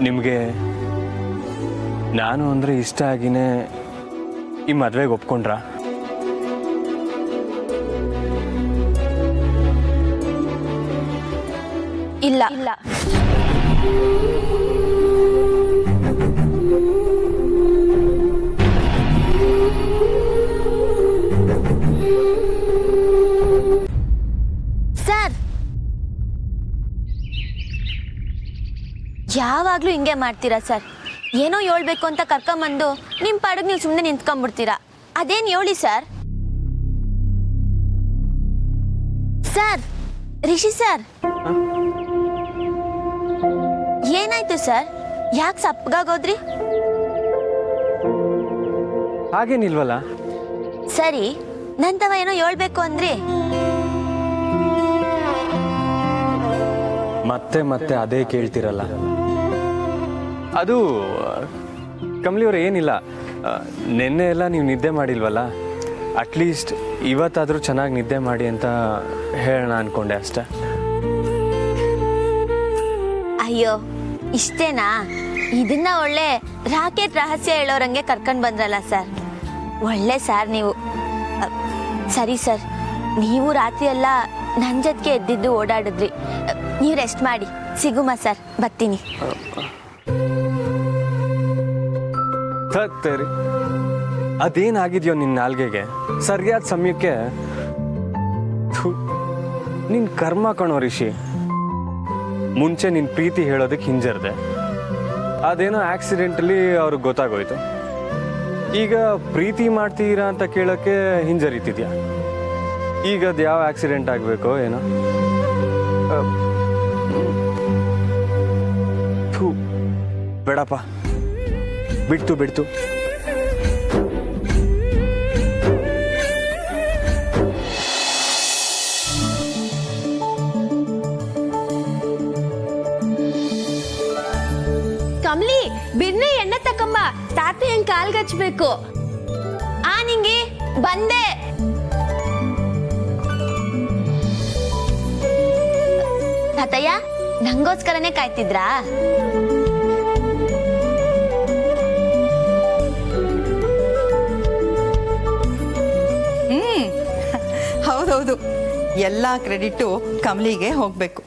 ನಿಮಗೆ ನಾನು ಅಂದರೆ ಇಷ್ಟ ಆಗಿನೇ ಈ ಮದುವೆಗೆ ಒಪ್ಕೊಂಡ್ರಾ? ಇಲ್ಲ ಇಲ್ಲ. ಸರ್, ಯಾವಾಗ್ಲೂ ಹಿಂಗೆ ಮಾಡ್ತೀರಾ ಸರ್? ಏನೋ ಹೇಳ್ಬೇಕು ಅಂತ ಕರ್ಕೊಂಬಂದು ನಿಮ್ಮ ಪಾಡಿಗೆ ನೀವು ಸುಮ್ಮನೆ ನಿಂತ್ಕೊಂಡ್ಬಿಡ್ತೀರಾ. ಅದೇನು ಹೇಳಿ ಸರ್. ಸರ್, ರಿಷಿ ಸರ್, ಏನಾಯ್ತು ಸರ್? ಯಾಕೆ ಸಪ್ಪಗಾಗೋದ್ರಿ? ಹಾಗೇನಿಲ್ವಲ್ಲ. ಸರಿ, ನಂತವ ಏನೋ ಹೇಳ್ಬೇಕು ಅಂದ್ರಿ. ಮತ್ತೆ ಮತ್ತೆ ಅದೇ ಕೇಳ್ತಿರಲ್ಲ. ಅದು ಕಮಲಿಯವ್ರು ಏನಿಲ್ಲ, ನಿನ್ನೆ ಎಲ್ಲ ನೀವು ನಿದ್ದೆ ಮಾಡಿಲ್ವಲ್ಲ, ಅಟ್ಲೀಸ್ಟ್ ಇವತ್ತಾದರೂ ಚೆನ್ನಾಗಿ ನಿದ್ದೆ ಮಾಡಿ ಅಂತ ಹೇಳೋಣ ಅನ್ಕೊಂಡೆ ಅಷ್ಟೆ. ಅಯ್ಯೋ, ಇಷ್ಟೇನಾ? ಇದನ್ನ ಒಳ್ಳೆ ರಾಕೆಟ್ ರಹಸ್ಯ ಹೇಳೋರಂಗೆ ಕರ್ಕೊಂಡು ಬಂದ್ರಲ್ಲ ಸರ್. ಒಳ್ಳೆ ಸರ್ ನೀವು. ಸರಿ ಸರ್, ನೀವು ರಾತ್ರಿ ಎಲ್ಲ ನನ್ನ ಜೊತೆಗೆ ಎದ್ದಿದ್ದು ಓಡಾಡಿದ್ರಿ. ನೀವು ರೆಸ್ಟ್ ಮಾಡಿ. ಸಿಗುಮ ಸರ್, ಬರ್ತೀನಿ. ಸರಿ, ಅದೇನಾಗಿದೆಯೋ ನಿನ್ನ ನಾಲ್ಗೆಗೆ ಸರಿಯಾದ ಸಮಯಕ್ಕೆ ನಿನ್ನ ಕರ್ಮ ಕಣೋ ರಿಷಿ. ಮುಂಚೆ ನಿನ್ನ ಪ್ರೀತಿ ಹೇಳೋದಕ್ಕೆ ಹಿಂಜರ್ದೆ, ಅದೇನೋ ಆಕ್ಸಿಡೆಂಟಲಿ ಅವ್ರಿಗೆ ಗೊತ್ತಾಗೋಯ್ತು. ಈಗ ಪ್ರೀತಿ ಮಾಡ್ತೀರಾ ಅಂತ ಕೇಳೋಕ್ಕೆ ಹಿಂಜರಿತಿದ್ಯಾ. ಈಗ ಅದು ಯಾವ ಆಕ್ಸಿಡೆಂಟ್ ಆಗಬೇಕೋ ಏನೋ. ಬೇಡಪ್ಪ, ಬಿಡ್ತು. ಕಮ್ಲಿ, ಬಿರ್ನೆ ಎಣ್ಣೆ ತಕೊಂಬ, ತಾತ ಹೆಂಗ್ ಕಾಲ್ಗಚ್ಬೇಕು. ನಿಂಗೆ ಬಂದೆ. ತಾತಯ್ಯ, ನಂಗೋಸ್ಕರನೇ ಕಾಯ್ತಿದ್ರಾ? ಹೌದೌದು, ಎಲ್ಲ ಕ್ರೆಡಿಟು ಕಮಲಿಗೆ ಹೋಗ್ಬೇಕು.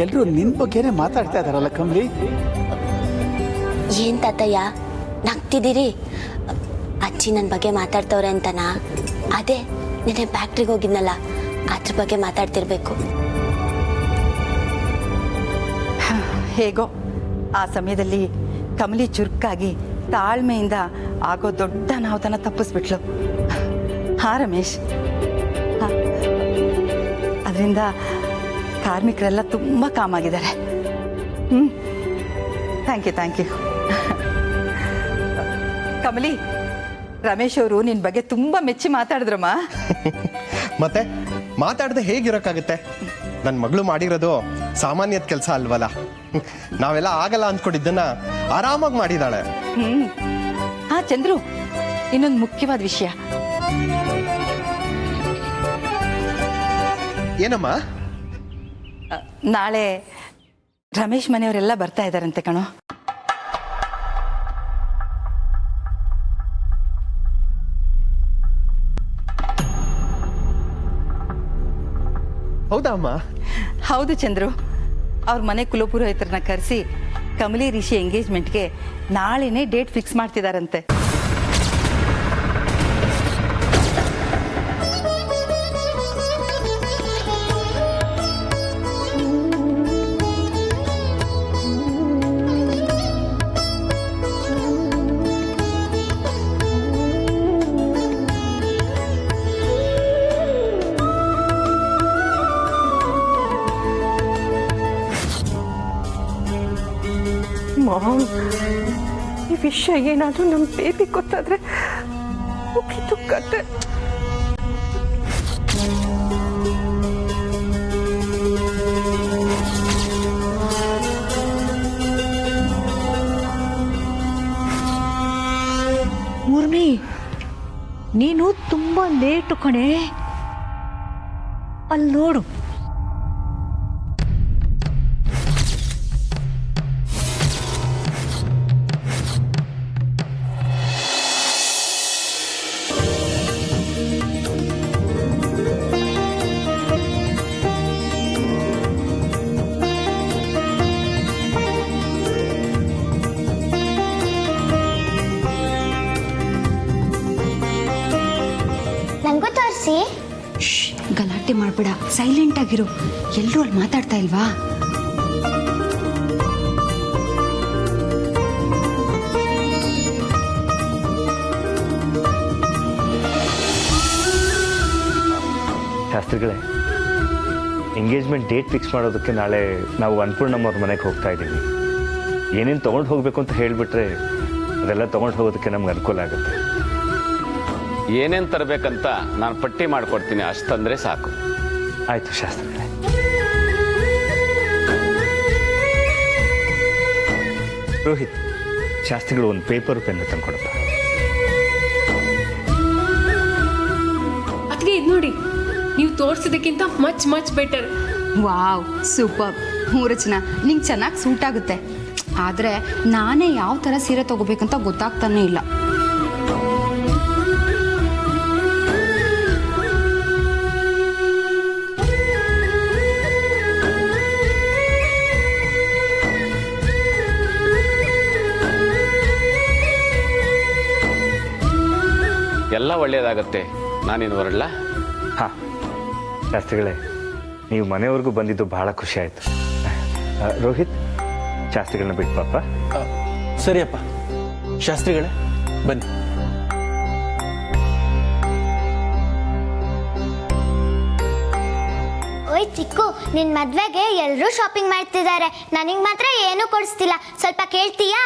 ಎಲ್ಲರೂ ನಿನ್ ಬಗ್ಗೆನೇ ಮಾತಾಡ್ತಾ ಇದಾರಲ್ಲ ಕಮಲಿ. ಏನ್ ತಾತಯ್ಯ ನಗ್ತಿದ್ದೀರಿ? ಅಜ್ಜಿ ನನ್ನ ಬಗ್ಗೆ ಮಾತಾಡ್ತವ್ರೆ ಅಂತನಾ? ಅದೇ ನಿನ್ನೆ ಫ್ಯಾಕ್ಟ್ರಿಗೆ ಹೋಗಿದ್ನಲ್ಲ, ಅದ್ರ ಬಗ್ಗೆ ಮಾತಾಡ್ತಿರ್ಬೇಕು. ಹೇಗೋ ಆ ಸಮಯದಲ್ಲಿ ಕಮಲಿ ಚುರುಕಾಗಿ ತಾಳ್ಮೆಯಿಂದ ಆಗೋ ದೊಡ್ಡ ನಾವತನ ತಪ್ಪಿಸ್ಬಿಟ್ಲು. ಹಾ ರಮೇಶ್, ಅದರಿಂದ ಕಾರ್ಮಿಕರೆಲ್ಲ ತುಂಬ ಕಾಮಾಗಿದ್ದಾರೆ. Thank you. ಕಮಲಿ, ರಮೇಶ್ ಅವರು ನಿನ್ನ ಬಗ್ಗೆ ತುಂಬ ಮೆಚ್ಚಿ ಮಾತಾಡಿದ್ರಮ್ಮ. ಮತ್ತೆ ಮಾತಾಡದೆ ಹೇಗಿರೋಕ್ಕಾಗುತ್ತೆ? ನನ್ನ ಮಗಳು ಮಾಡಿರೋದು ಸಾಮಾನ್ಯದ ಕೆಲಸ ಅಲ್ವಲ್ಲ. ನಾವೆಲ್ಲ ಆಗಲ್ಲ ಅಂದ್ಕೊಂಡಿದ್ದನ್ನ ಆರಾಮಾಗಿ ಮಾಡಿದಾಳೆ. ಹಾ ಚಂದ್ರು, ಇನ್ನೊಂದು ಮುಖ್ಯವಾದ ವಿಷಯ. ಏನಮ್ಮ? ನಾಳೆ ರಮೇಶ್ ಮನೆಯವರೆಲ್ಲ ಬರ್ತಾ ಇದ್ದಾರಂತೆ ಕಣೋ. ಹೌದಾ ಅಮ್ಮ? ಹೌದು ಚಂದ್ರು, ಅವ್ರ ಮನೆ ಕುಲಪುರೋಹಿತರನ್ನ ಕರೆಸಿ ಕಮಲಿ ರಿಷಿ ಎಂಗೇಜ್ಮೆಂಟ್ಗೆ ನಾಳೆನೇ ಡೇಟ್ ಫಿಕ್ಸ್ ಮಾಡ್ತಿದಾರಂತೆ. ಮಾಮ್, ಈ ವಿಷಯ ಏನಾದರೂ ನಮ್ಮ ಬೇಬಿ ಗೊತ್ತಾದ್ರೆ ಮುಗಿತು ಕತೆ. ಊರ್ಮಿ, ನೀನು ತುಂಬ ಲೇಟು ಕಣೆ. ಅಲ್ಲಿ ನೋಡು. ನಂಗೂ ತೋರಿಸಿ. ಗಲಾಟೆ ಮಾಡ್ಬೇಡ, ಸೈಲೆಂಟ್ ಆಗಿರು. ಎಲ್ಲರೂ ಅಲ್ಲಿ ಮಾತಾಡ್ತಾ ಇಲ್ವಾ? ಶಾಸ್ತ್ರಿಗಳೇ, ಎಂಗೇಜ್ಮೆಂಟ್ ಡೇಟ್ ಫಿಕ್ಸ್ ಮಾಡೋದಕ್ಕೆ ನಾಳೆ ನಾವು ಅನ್ನಪೂರ್ಣಮ್ಮವ್ರ ಮನೆಗೆ ಹೋಗ್ತಾ ಇದ್ದೀವಿ. ಏನೇನು ತೊಗೊಂಡು ಹೋಗಬೇಕು ಅಂತ ಹೇಳಿಬಿಟ್ರೆ ಅದೆಲ್ಲ ತೊಗೊಂಡು ಹೋಗೋದಕ್ಕೆ ನಮ್ಗೆ ಅನುಕೂಲ ಆಗುತ್ತೆ. ಏನೇನು ತರಬೇಕಂತ ನಾನು ಪಟ್ಟಿ ಮಾಡಿಕೊಡ್ತೀನಿ, ಅಷ್ಟಂದರೆ ಸಾಕು. ಆಯಿತು ಶಾಸ್ತ್ರಿಗಳೇ. ರೋಹಿತ್, ಶಾಸ್ತ್ರಿಗಳು ಒಂದು ಪೇಪರ್ ಪೆನ್ ತಂದ್ಕೊಡಪ್ಪ. ಅದಕ್ಕೆ ಇದು ನೋಡಿ, ನೀವು ತೋರಿಸೋದಕ್ಕಿಂತ much better. Wow, super. Rachana, ನಿಂಗೆ ಚೆನ್ನಾಗಿ ಸೂಟ್ ಆಗುತ್ತೆ. ಆದರೆ ನಾನೇ ಯಾವ ಥರ ಸೀರೆ ತಗೋಬೇಕಂತ ಗೊತ್ತಾಗ್ತಾನೆ ಇಲ್ಲ. ಎಲ್ಲ ಒಳ್ಳೆಯದಾಗತ್ತೆ. ನಾನೇನು ಹೊರಡ್ಲ? ಹಾಂ ಶಾಸ್ತ್ರಿಗಳೇ, ನೀವು ಮನೆವರೆಗೂ ಬಂದಿದ್ದು ಬಹಳ ಖುಷಿ ಆಯಿತು. ರೋಹಿತ್, ಶಾಸ್ತ್ರಿಗಳನ್ನ ಬಿಟ್ಟು ಪಾಪ. ಸರಿಯಪ್ಪ. ಶಾಸ್ತ್ರಿಗಳೇ ಬನ್ನಿ. ಓಯ್ ಚಿಕ್ಕು, ನಿನ್ ಮದ್ವೆಗೆ ಎಲ್ಲರೂ ಶಾಪಿಂಗ್ ಮಾಡ್ತಿದ್ದಾರೆ, ನನಗೆ ಮಾತ್ರ ಏನೂ ಕೊಡಿಸ್ತಿಲ್ಲ. ಸ್ವಲ್ಪ ಕೇಳ್ತೀಯಾ?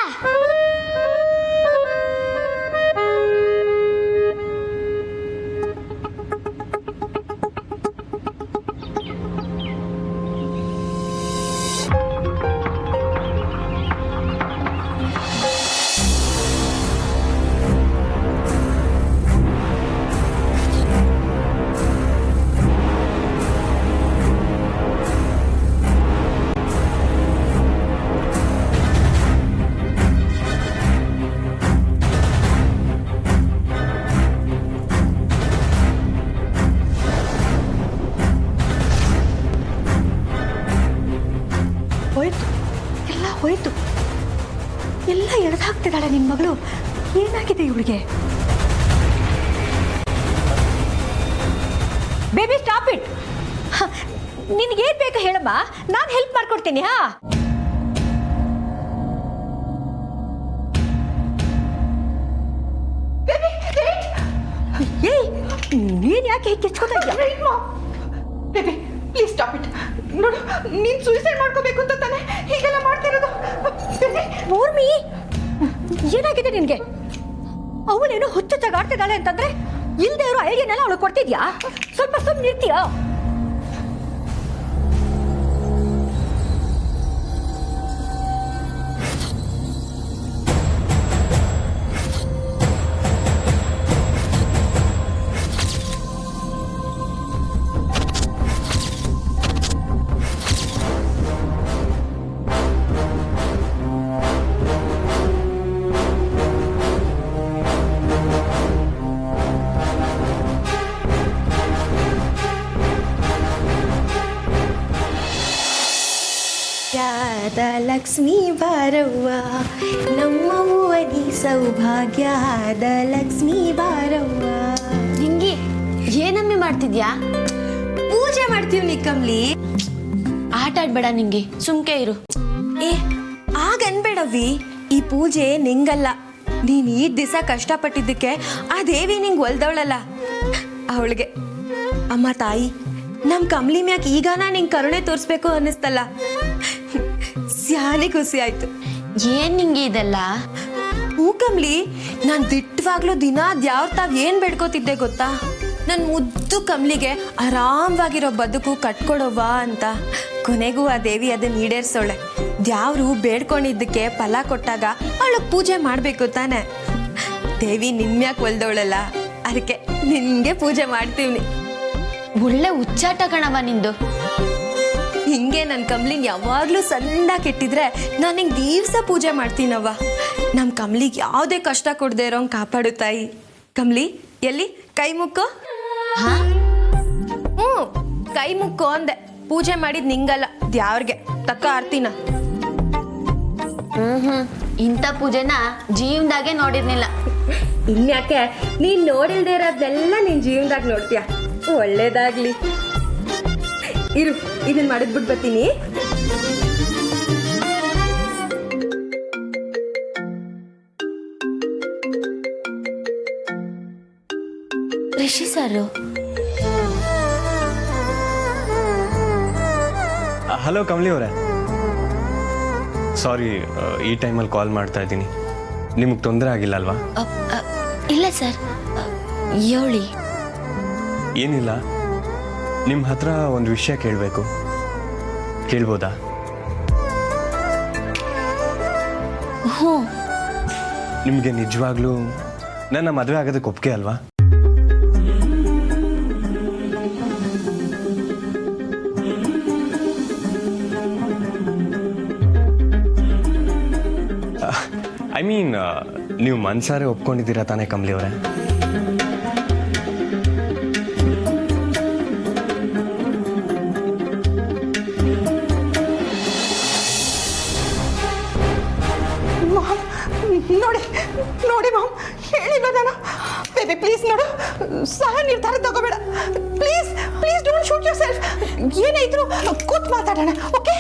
ಹೋಯ್ತು, ಎಲ್ಲ ಹೋಯ್ತು. ಎಲ್ಲ ಎಳೆದು ಹಾಕ್ತಿದ್ದಾಳೆ ನಿನ್ನ ಮಗಳು. ಏನಾಗಿದೆ ಇವಳಿಗೆ? Baby stop it. ನಿನಗೇನು ಬೇಕು ಹೇಳಮ್ಮ, ನಾನು ಹೆಲ್ಪ್ ಮಾಡ್ಕೊಡ್ತೀನಿ. ಹಾ, ಏಯ್, ನೀನು ಯಾಕೆ ಹೀಗೆ ಕೆಚ್ಕೋತಾ ಇದ್ದೀಯ? Baby please stop it. ನೋಡು, ನೀನು ಸೂಸೈಡ್ ಮಾಡ್ಕೋಬೇಕು ಅಂತ ತಾನೆ ಹೀಗೆಲ್ಲ ಮಾಡ್ತಿರೋದು. ಊರ್ಮಿ, ಏನಾಗಿದೆ ನಿನಗೆ? ಅವಳೇನೋ ಹುಚ್ಚು ಆಡ್ತಿದ್ದಾಳೆ ಅಂತಂದ್ರೆ ಇಲ್ದೇ ಇರೋ ಐಡಿಯಾನೆಲ್ಲ ಅವಳು ಕೊಡ್ತಿದ್ಯಾ? ಸ್ವಲ್ಪ ಸುಮ್ಮನೆ ಇರ್ತೀಯಾ? ಲಕ್ಷ್ಮೀ ಬಾರವ್ವ, ನಮ್ಮವ್ವನಿ ಸೌಭಾಗ್ಯದ ಲಕ್ಷ್ಮೀ ಬಾರವ್ವ. ನಿಂಗಿ ಏನಮ್ಮೆ ಮಾಡ್ತಿದ್ಯಾ? ಪೂಜೆ ಮಾಡ್ತೀವಿ ಕಮ್ಲಿ. ಆಟ ಆಡ್ಬೇಡ ನಿಂಗೆ, ಸುಮ್ಕೆ ಇರು. ಏ ಆಗನ್ಬೇಡವಿ, ಈ ಪೂಜೆ ನಿಂಗಲ್ಲ. ನೀನ್ ಈ ದಿವಸ ಕಷ್ಟಪಟ್ಟಿದ್ದಕ್ಕೆ ಆ ದೇವಿ ನಿಂಗೆ ಒಲ್ದವಳಲ್ಲ, ಅವಳಿಗೆ. ಅಮ್ಮ ತಾಯಿ, ನಮ್ ಕಮ್ಲಿ ಮ್ಯಾಕ್ ಈಗಾನ ನಿಂಗೆ ಕರುಣೆ ತೋರಿಸ್ಬೇಕು ಅನ್ನಿಸ್ತಲ್ಲ. ಸ್ಯಾನಿ ಖುಷಿ ಆಯ್ತು. ಏನ್ ನಿಂಗೆ ಇದೆಲ್ಲ? ಹೂ ಕಮ್ಲಿ, ನಾನ್ ದಿಟ್ಟವಾಗ್ಲೂ ದಿನ ಅದ್ಯಾವ್ ತಾವ್ ಏನ್ ಬೇಡ್ಕೋತಿದ್ದೆ ಗೊತ್ತಾ? ನನ್ ಮುದ್ದು ಕಮ್ಲಿಗೆ ಆರಾಮವಾಗಿರೋ ಬದುಕು ಕಟ್ಕೊಡೋವಾ ಅಂತ. ಕೊನೆಗೂ ಆ ದೇವಿ ಅದನ್ನ ಈಡೇರ್ಸೋಳೆ. ದ್ಯಾವ್ರು ಬೇಡ್ಕೊಂಡಿದ್ದಕ್ಕೆ ಫಲ ಕೊಟ್ಟಾಗ ಅವಳಗ್ ಪೂಜೆ ಮಾಡ್ಬೇಕು ತಾನೆ. ದೇವಿ ನಿನ್ಮ್ಯಾಕ್ ಒಲ್ದವಳಲ್ಲ, ಅದಕ್ಕೆ ನಿನ್ಗೆ ಪೂಜೆ ಮಾಡ್ತೀವಿ. ಒಳ್ಳೆ ಹುಚ್ಚಾಟ ಕಣವ ನಿಂದು. ಹಿಂಗೆ ನನ್ನ ಕಮ್ಲಿಗೆ ಯಾವಾಗಲೂ ಸಣ್ಣದಾಗಿ ಇಟ್ಟಿದ್ರೆ ನಾನು ಹಿಂಗೆ ದಿವಸ ಪೂಜೆ ಮಾಡ್ತೀನವ್ವ. ನಮ್ಮ ಕಮ್ಲಿಗೆ ಯಾವುದೇ ಕಷ್ಟ ಕೊಡದೆ ಇರೋಂಗೆ ಕಾಪಾಡು ತಾಯಿ. ಕಮ್ಲಿ ಎಲ್ಲಿ ಕೈ ಮುಕ್ಕೋ. ಹಾ ಕೈ ಮುಕ್ಕೋ ಅಂದೆ. ಪೂಜೆ ಮಾಡಿದ್ ನಿಂಗಲ್ಲ, ದ್ಯಾವ್ರಿಗೆ ತಕ್ಕ ಆರ್ತಿನ. ಇಂಥ ಪೂಜೆನ ಜೀವನದಾಗೆ ನೋಡಿರ್ನಿಲ್ಲ. ಇನ್ಯಾಕೆ ನೀನ್ ನೋಡಿಲ್ದೇ ಇರೋದೆಲ್ಲ ನಿನ್ ಜೀವನದಾಗ ನೋಡ್ತೀಯ. ಒಳ್ಳೇದಾಗ್ಲಿ. ಇರು, ಇದನ್ನ ಮಾಡಿದ್ಬಿಟ್ಟು ಬರ್ತೀನಿ. ರಿಷಿ ಸರ್. ಹಲೋ ಕಮಲಿ ಅವರೇ, ಸಾರಿ ಈ ಟೈಮಲ್ಲಿ ಕಾಲ್ ಮಾಡ್ತಾ ಇದ್ದೀನಿ. ನಿಮಗೆ ತೊಂದರೆ ಆಗಿಲ್ಲ ಅಲ್ವಾ? ಇಲ್ಲ ಸರ್, ಹೇಳಿ. ಏನಿಲ್ಲ, ನಿಮ್ಮ ಹತ್ರ ಒಂದು ವಿಷಯ ಕೇಳಬೇಕು. ಕೇಳ್ಬೋದಾ? ಹ್ಞೂ. ನಿಮಗೆ ನಿಜವಾಗ್ಲೂ ನನ್ನ ಮದುವೆ ಆಗೋದಕ್ಕೆ ಒಪ್ಪಿಗೆ ಅಲ್ವಾ? ಐ ಮೀನ್, ನೀವು ಮನ್ಸಾರೆ ಒಪ್ಕೊಂಡಿದ್ದೀರಾ ತಾನೇ ಕಮಲಿ ಅವರೇ? ನೋಡಿ ಮಾಮ್, ಹೇಳಿಲ್ಲ ನಾನು. ಬೇಬಿ ಪ್ಲೀಸ್ ನೋಡು, ಸಹ ನಿರ್ಧಾರ ತಗೋಬೇಡ. Please please don't shoot yourself. ಏನೇ ಇದ್ರು ಕೂತ್ ಮಾತಾಡೋಣ, okay?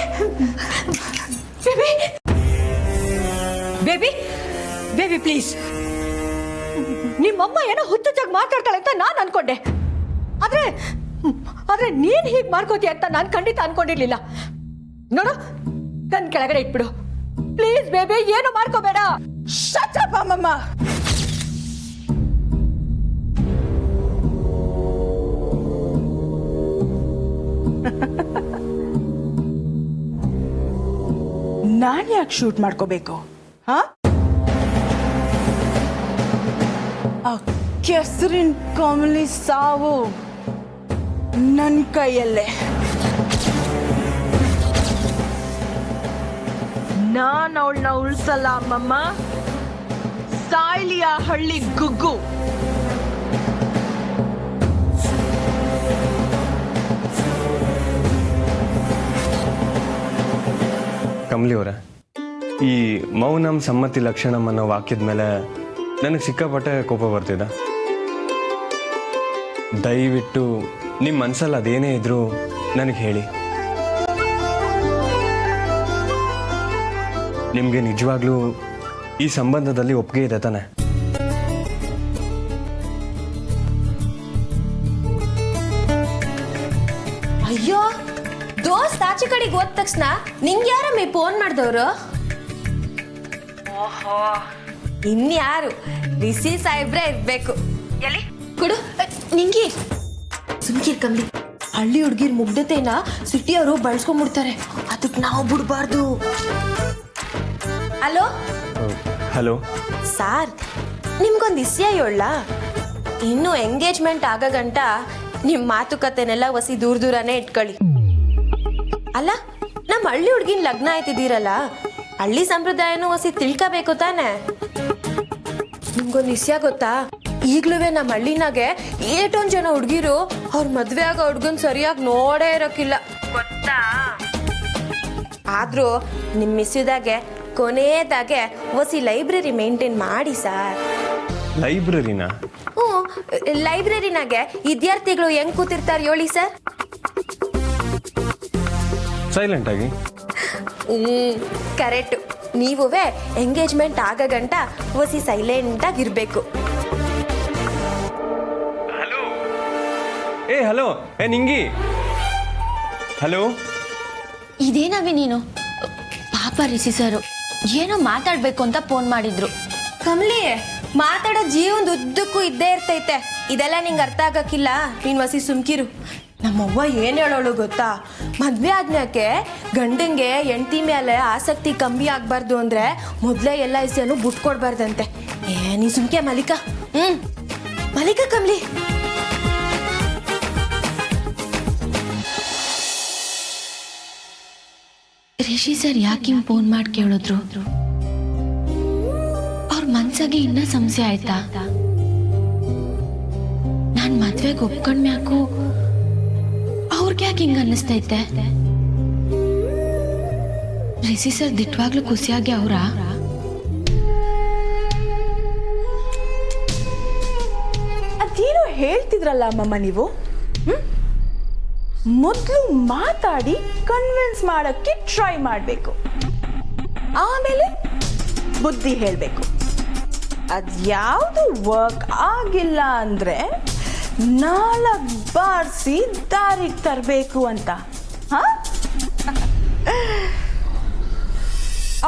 Baby baby baby please. ನಿಮ್ಮಮ್ಮ ಏನೋ ಹುಚ್ಚುಚ್ಚಾಗಿ ಮಾತಾಡ್ತಾಳೆ ಅಂತ ನಾನು ಅನ್ಕೊಂಡೆ. ಆದ್ರೆ ನೀನ್ ಹೀಗೆ ಮಾಡ್ಕೋತೀಯ ಅಂತ ನಾನು ಖಂಡಿತ ಅನ್ಕೊಂಡಿರ್ಲಿಲ್ಲ. ನೋಡು, ನನ್ನ ಕೆಳಗಡೆ ಇಟ್ಬಿಡು ಪ್ಲೀಸ್. ಬೇಬಿ ಏನು ಮಾಡ್ಕೋಬೇಡ. ಶಟ್ ಅಪ್ ಅಮ್ಮಮ್ಮ. ನಾನು ಯಾಕೆ ಶೂಟ್ ಮಾಡ್ಕೋಬೇಕು? ಹಾ, ಆ ಕೆಸರಿನ ಕಮಲಿ ಸಾವು ನನ್ನ ಕೈಯಲ್ಲೇ. ನಾನು ಅವಳನ್ನ ಉಳಿಸಲ್ಲ ಅಮ್ಮಮ್ಮ. ಸಾಯ್ಲಿ ಆ ಹಳ್ಳಿ ಗುಗ್ಗು. ಕಮಲಿ ಅವರೇ, ಈ ಮೌನಂ ಸಮ್ಮತಿ ಲಕ್ಷಣಂ ಅನ್ನೋ ವಾಕ್ಯದ ಮೇಲೆ ನನಗೆ ಸಿಕ್ಕಾಪಟ್ಟೆ ಕೋಪ ಬರ್ತಿದೆ. ದಯವಿಟ್ಟು ನಿಮ್ಮ ಮನಸ್ಸಲ್ಲಿ ಅದೇನೇ ಇದ್ರೂ ನನಗೆ ಹೇಳಿ. ನಿಮಗೆ ನಿಜವಾಗ್ಲೂ ಈ ಸಂಬಂಧದಲ್ಲಿ ಒಪ್ಪಿಗೆ ಇದೆ ತಾನೆ? ಅಯ್ಯೋ ದೋಸ್ತ್ ಆಚೆ ಕಡೆಗೆ ಹೋದ ತಕ್ಷಣ ನಿಂಗೆ ಯಾರಮ್ಮಿ ಫೋನ್ ಮಾಡಿದವರು? ಓಹೋ, ಇನ್ಯಾರು? ರಿಷಿ ಸಾಹೇಬ್ರೆ ಇರ್ಬೇಕು. ಎಲ್ಲಿ ಕೊಡು ನಿಂಗಿ. ಸುಮ್ಕಿರ್ ಕಮ್ಲಿ. ಹಳ್ಳಿ ಹುಡುಗಿರ್ ಮುಗ್ಧತೆನ ಸಿಟಿಯವರು ಬಳಸ್ಕೊಂಡ್ಬಿಡ್ತಾರೆ. ಅದಕ್ಕೆ ನಾವು ಬಿಡಬಾರ್ದು. ಹಲೋ ಹಲೋ ಸಾರ್, ನಿಮ್ಗೊಂದು ವಿಷಯ ಹೇಳ. ಇನ್ನು ಎಂಗೇಜ್ಮೆಂಟ್ ಆಗಗಂಟ ನಿಮ್ಮ ಮಾತುಕತೆನೆಲ್ಲ ಹೊಸಿ ದೂರ ದೂರನೇ ಇಟ್ಕೊಳ್ಳಿ. ಅಲ್ಲ, ನಮ್ಮ ಹಳ್ಳಿ ಹುಡುಗಿನ ಲಗ್ನ ಆಯ್ತಿದ್ದೀರಲ್ಲ, ಹಳ್ಳಿ ಸಂಪ್ರದಾಯನೂ ಹೊಸಿ ತಿಳ್ಕೋಬೇಕು ತಾನೆ. ನಿಮ್ಗೊಂದು ವಿಷಯ ಗೊತ್ತಾ? ಈಗ್ಲೂ ನಮ್ಮ ಹಳ್ಳಿನಾಗೆ ಏಟೊಂದು ಜನ ಹುಡುಗಿರು ಅವ್ರ ಮದ್ವೆ ಆಗೋ ಹುಡ್ಗನ್ ಸರಿಯಾಗಿ ನೋಡೇ ಇರೋಕಿಲ್ಲ ಗೊತ್ತಾ? ಆದ್ರೂ ನಿಮ್ಮ ಮಿಸ್ಸಿದಾಗೆ ಕೊನೆಯದಾಗೆ ಹೊಸಿ ಲೈಬ್ರರಿ ಮೇಂಟೈನ್ ಮಾಡಿ ಸರ್. ಲೈಬ್ರರಿನಾ? ಹ್ಞೂ, ಲೈಬ್ರರಿನಾಗೆ ವಿದ್ಯಾರ್ಥಿಗಳು ಹೆಂಗ್ ಕೂತಿರ್ತಾರೆ ಹೇಳಿ ಸರ್? ಸೈಲೆಂಟ್ ಆಗಿ. ಕರೆಕ್ಟ್. ನೀವುವೇ ಎಂಗೇಜ್ಮೆಂಟ್ ಆಗಗಂಟ ಹೊಸಿ ಸೈಲೆಂಟ್ ಆಗಿರ್ಬೇಕು. ಹಲೋ ನಿಂಗಿ. ಹಲೋ, ಇದೇನವಿ ನೀನು? ಪಾಪ ರಿಷಿ ಸರ್ ಏನೋ ಮಾತಾಡ್ಬೇಕು ಅಂತ ಫೋನ್ ಮಾಡಿದ್ರು. ಕಮಲಿ, ಮಾತಾಡೋ ಜೀವನದ ಉದ್ದಕ್ಕೂ ಇದ್ದೇ ಇರ್ತೈತೆ. ಇದೆಲ್ಲ ನಿಂಗೆ ಅರ್ಥ ಆಗಕ್ಕಿಲ್ಲ. ನೀನು ಹೊಸಿ ಸುಮ್ಕಿರು. ನಮ್ಮವ್ವ ಏನು ಹೇಳೋಳು ಗೊತ್ತಾ? ಮದ್ವೆ ಆದ್ಮ್ಯಾಕೆ ಗಂಡಂಗೆ ಹೆಂಡತಿ ಮೇಲೆ ಆಸಕ್ತಿ ಕಮ್ಮಿ ಆಗಬಾರ್ದು ಅಂದರೆ ಮೊದಲೇ ಎಲ್ಲ ಇಸೆಯನ್ನು ಬಿಟ್ಕೊಡ್ಬಾರ್ದಂತೆ. ನೀ ಸುಮ್ಕೆ ಮಲಿಕ. ಮಲ್ಲಿಕಾ ಕಮಲಿ. ರಿಷಿ ಸರ್ ಯಾಕೆ ಹಿಂಗ್ ಫೋನ್ ಮಾಡಿ ಕೇಳಿದ್ರು? ಅವ್ರ ಮನ್ಸಾಗೆ ಇನ್ನ ಸಮಸ್ಯೆ ಆಯ್ತಾ? ನಾನ್ ಮದ್ವೆಗೆ ಒಪ್ಕೊಂಡ್ಮ್ಯಾಕು ಅವ್ರಿಗೆ ಯಾಕೆ ಹಿಂಗ ಅನ್ನಿಸ್ತೈತೆ? ರಿಷಿ ಸರ್ ದಿಟ್ವಾಗ್ಲೂ ಖುಷಿಯಾಗಿ ಅವ್ರ ಅದೇನೋ ಹೇಳ್ತಿದ್ರಲ್ಲ ಅಮ್ಮಮ್ಮ ನೀವು, ಮೊದಲು ಮಾತಾಡಿ ಕನ್ವಿನ್ಸ್ ಮಾಡಕ್ಕೆ ಟ್ರೈ ಮಾಡಬೇಕು, ಆಮೇಲೆ ಬುದ್ಧಿ ಹೇಳಬೇಕು. ಅದ್ಯಾವುದು ವರ್ಕ್ ಆಗಿಲ್ಲ ಅಂದ್ರೆ 4 ಬಾರಿಸಿ ದಾರಿಗೆ ತರಬೇಕು ಅಂತ.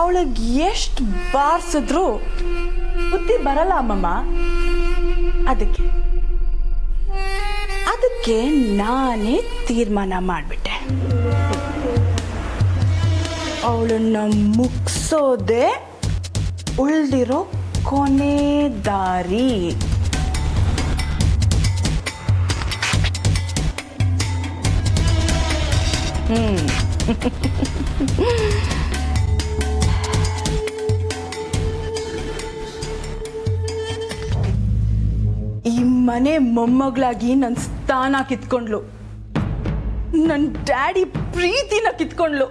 ಅವಳಿಗೆ ಎಷ್ಟು ಬಾರಿಸಿದ್ರು ಬುದ್ಧಿ ಬರಲ್ಲ ಅಮ್ಮಮ್ಮ. ಅದಕ್ಕೆ ನಾನೇ ತೀರ್ಮಾನ ಮಾಡಿಬಿಟ್ಟೆ, ಅವಳನ್ನ ಮುಗಿಸೋದೆ ಉಳಿದಿರೋ ಕೊನೆ ದಾರಿ. ಈ ಮನೆ ಮೊಮ್ಮಗಳಾಗಿ ನನ್ನ ಸ್ಥಾನ ಕಿತ್ಕೊಂಡ್ಲು, ನನ್ನ ಡ್ಯಾಡಿ ಪ್ರೀತಿನ ಕಿತ್ಕೊಂಡ್ಲು,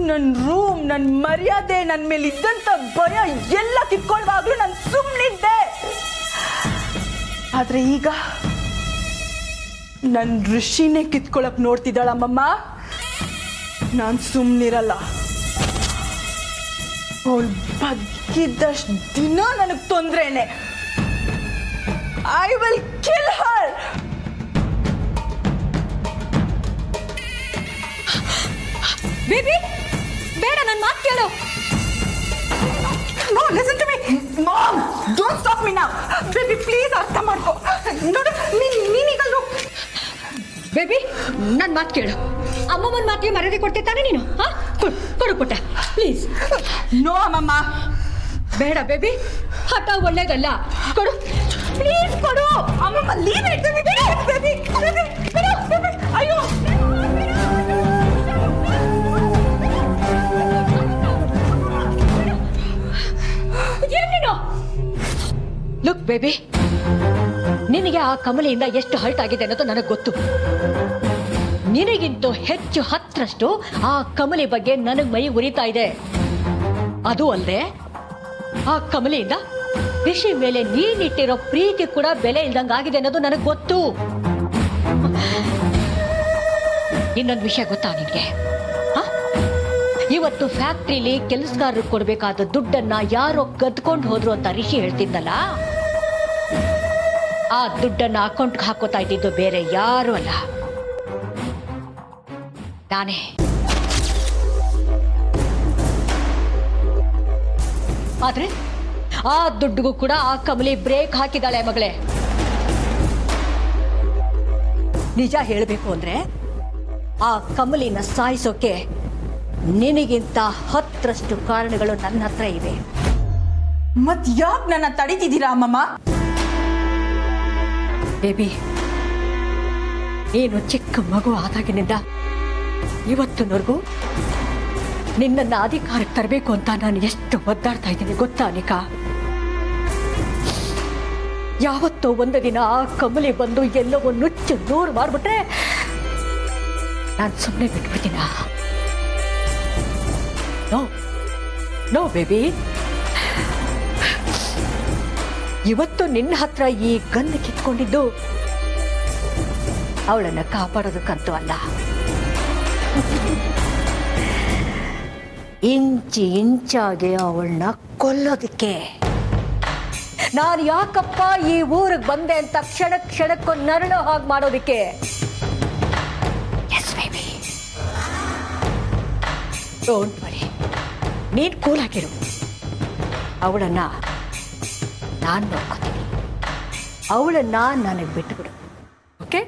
ನನ್ನ ರೂಮ್, ನನ್ನ ಮರ್ಯಾದೆ, ನನ್ನ ಮೇಲೆ ಇದ್ದಂತ ಭಯ ಎಲ್ಲ ಕಿತ್ಕೊಳ್ಳುವಾಗ್ಲೂ ನಾನು ಸುಮ್ಮನಿದ್ದೆ. ಆದ್ರೆ ಈಗ ನನ್ನ ಋಷಿನೇ ಕಿತ್ಕೊಳಕ್ ನೋಡ್ತಿದ್ದಾಳಮ್ಮಮ್ಮ. ನಾನು ಸುಮ್ಮನಿರಲ್ಲ. ಅವಳು ಬಗ್ಗಿದ್ದಷ್ಟು ದಿನ ನನಗೆ ತೊಂದ್ರೆನೆ. I will kill her. Baby, ಬೇಡ, ನನ್ನ ಮಾತು ಕೇಳು. No, listen to me. Mom, don't stop me now. Baby, please ಅರ್ಥ ಮಾಡ್ಕೋ. ನೋಡು, ನೀನೀಗ ಬೇಬಿ, ನನ್ನ ಮಾತು ಕೇಳು. ಅಮ್ಮಮ್ಮನ ಮಾತಿಗೆ ಮರ್ಯಾದೆ ಕೊಡ್ತಿದ್ದಾನೆ ನೀನು. ಕೊಡು ಪುಟ್ಟ, ಪ್ಲೀಸ್. ನೋ ಅಮ್ಮಮ್ಮ. ಬೇಡ ಬೇಬಿ, ಹಠ ಒಳ್ಳೇದಲ್ಲ. ಕೊಡು ಪ್ಲೀಸ್, ಕೊಡು. ಅಮ್ಮಮ್ಮ, leave it baby. Baby, baby, ಅಯ್ಯೋ. ಏನೇನು? ಲುಕ್ ಬೇಬಿ, ನಿನಗೆ ಆ ಕಮಲಿಯಿಂದ ಎಷ್ಟು ಹರ್ಟ್ ಆಗಿದೆ ಅನ್ನೋದು ನನಗೆ ಗೊತ್ತು. ನಿನಗಿಂತೂ ಹೆಚ್ಚು 10ರಷ್ಟು ಆ ಕಮಲಿ ಬಗ್ಗೆ ನನಗೆ ಮೈ ಉರಿತಾ ಇದೆ. ಅದು ಅಲ್ಲದೆ ಆ ಕಮಲಿಯಿಂದ ರಿಷಿ ಮೇಲೆ ನೀನಿಟ್ಟಿರೋ ಪ್ರೀತಿ ಕೂಡ ಬೆಲೆ ಇಲ್ದಂಗಾಗಿದೆ ಅನ್ನೋದು ನನಗೆ ಗೊತ್ತು. ಇನ್ನೊಂದು ವಿಷಯ ಗೊತ್ತಾ ನಿನಗೆ? ಇವತ್ತು ಫ್ಯಾಕ್ಟ್ರಿಲಿ ಕೆಲಸಗಾರರು ಕೊಡ್ಬೇಕಾದ ದುಡ್ಡನ್ನ ಯಾರೋ ಕದ್ಕೊಂಡು ಹೋದ್ರು ಅಂತ ರಿಷಿ ಹೇಳ್ತಿದ್ದಲ್ಲ, ಆ ದುಡ್ಡನ್ನ ಅಕೌಂಟ್ಗೆ ಹಾಕೋತಾ ಇದ್ದಿದ್ದು ಬೇರೆ ಯಾರು ಅಲ್ಲ, ನಾನೇ. ಆದ್ರೆ ಆ ದುಡ್ಡಿಗೂ ಕೂಡ ಆ ಕಮಲಿ ಬ್ರೇಕ್ ಹಾಕಿದಾಳೆ ಮಗಳೇ. ನಿಜ ಹೇಳಬೇಕು ಅಂದ್ರೆ ಆ ಕಮಲಿನ ಸಾಯಿಸೋಕೆ ನಿನಗಿಂತ 10ರಷ್ಟು ಕಾರಣಗಳು ನನ್ನ ಹತ್ರ ಇವೆ. ಮತ್ ಯಾಕೆ ನನ್ನ ತಡೀತಿದ್ದೀರಾ ಅಮ್ಮಮ್ಮ? ಬೇಬಿ, ನೀನು ಚಿಕ್ಕ ಮಗು ಆದಾಗಿನಿಂದ ಇವತ್ತಿನವರೆಗೂ ನಿನ್ನನ್ನು ಅಧಿಕಾರಕ್ಕೆ ತರಬೇಕು ಅಂತ ನಾನು ಎಷ್ಟು ಒದ್ದಾಡ್ತಾ ಇದ್ದೀನಿ ಗೊತ್ತಾ ಅನಿಕಾ? ಯಾವತ್ತೋ ಒಂದು ದಿನ ಆ ಕಮಲಿ ಬಂದು ಎಲ್ಲವೂ ನುಚ್ಚು ನೂರು ಮಾಡ್ಬಿಟ್ರೆ ನಾನು ಸುಮ್ಮನೆ ಬಿಟ್ಬಿಡ್ತೀನ? ನೋ ನೋ ಬೇಬಿ, ಇವತ್ತು ನಿನ್ನ ಹತ್ರ ಈ ಗನ್ ಕಿತ್ಕೊಂಡಿದ್ದು ಅವಳನ್ನು ಕಾಪಾಡೋದಕ್ಕಂತೂ ಅಲ್ಲ, ಇಂಚಾಗೆ ಅವಳನ್ನ ಕೊಲ್ಲೋದಕ್ಕೆ. ನಾನು ಯಾಕಪ್ಪ ಈ ಊರಿಗೆ ಬಂದೆ ಅಂತ ಕ್ಷಣಕ್ಕೂ ನರಳೋ ಹಾಗೆ ಮಾಡೋದಕ್ಕೆ. ಎಸ್ ಬೇಬಿ, ಡೋಂಟ್ ವರಿ, ನೀನು ಕೂಲ್ ಆಗಿರು. ಅವಳನ್ನ ನಾನು ನೋಡ್ಕೊತೀನಿ, ಅವಳನ್ನ ನನಗೆ ಬಿಟ್ಟುಬಿಡು. ಓಕೆ?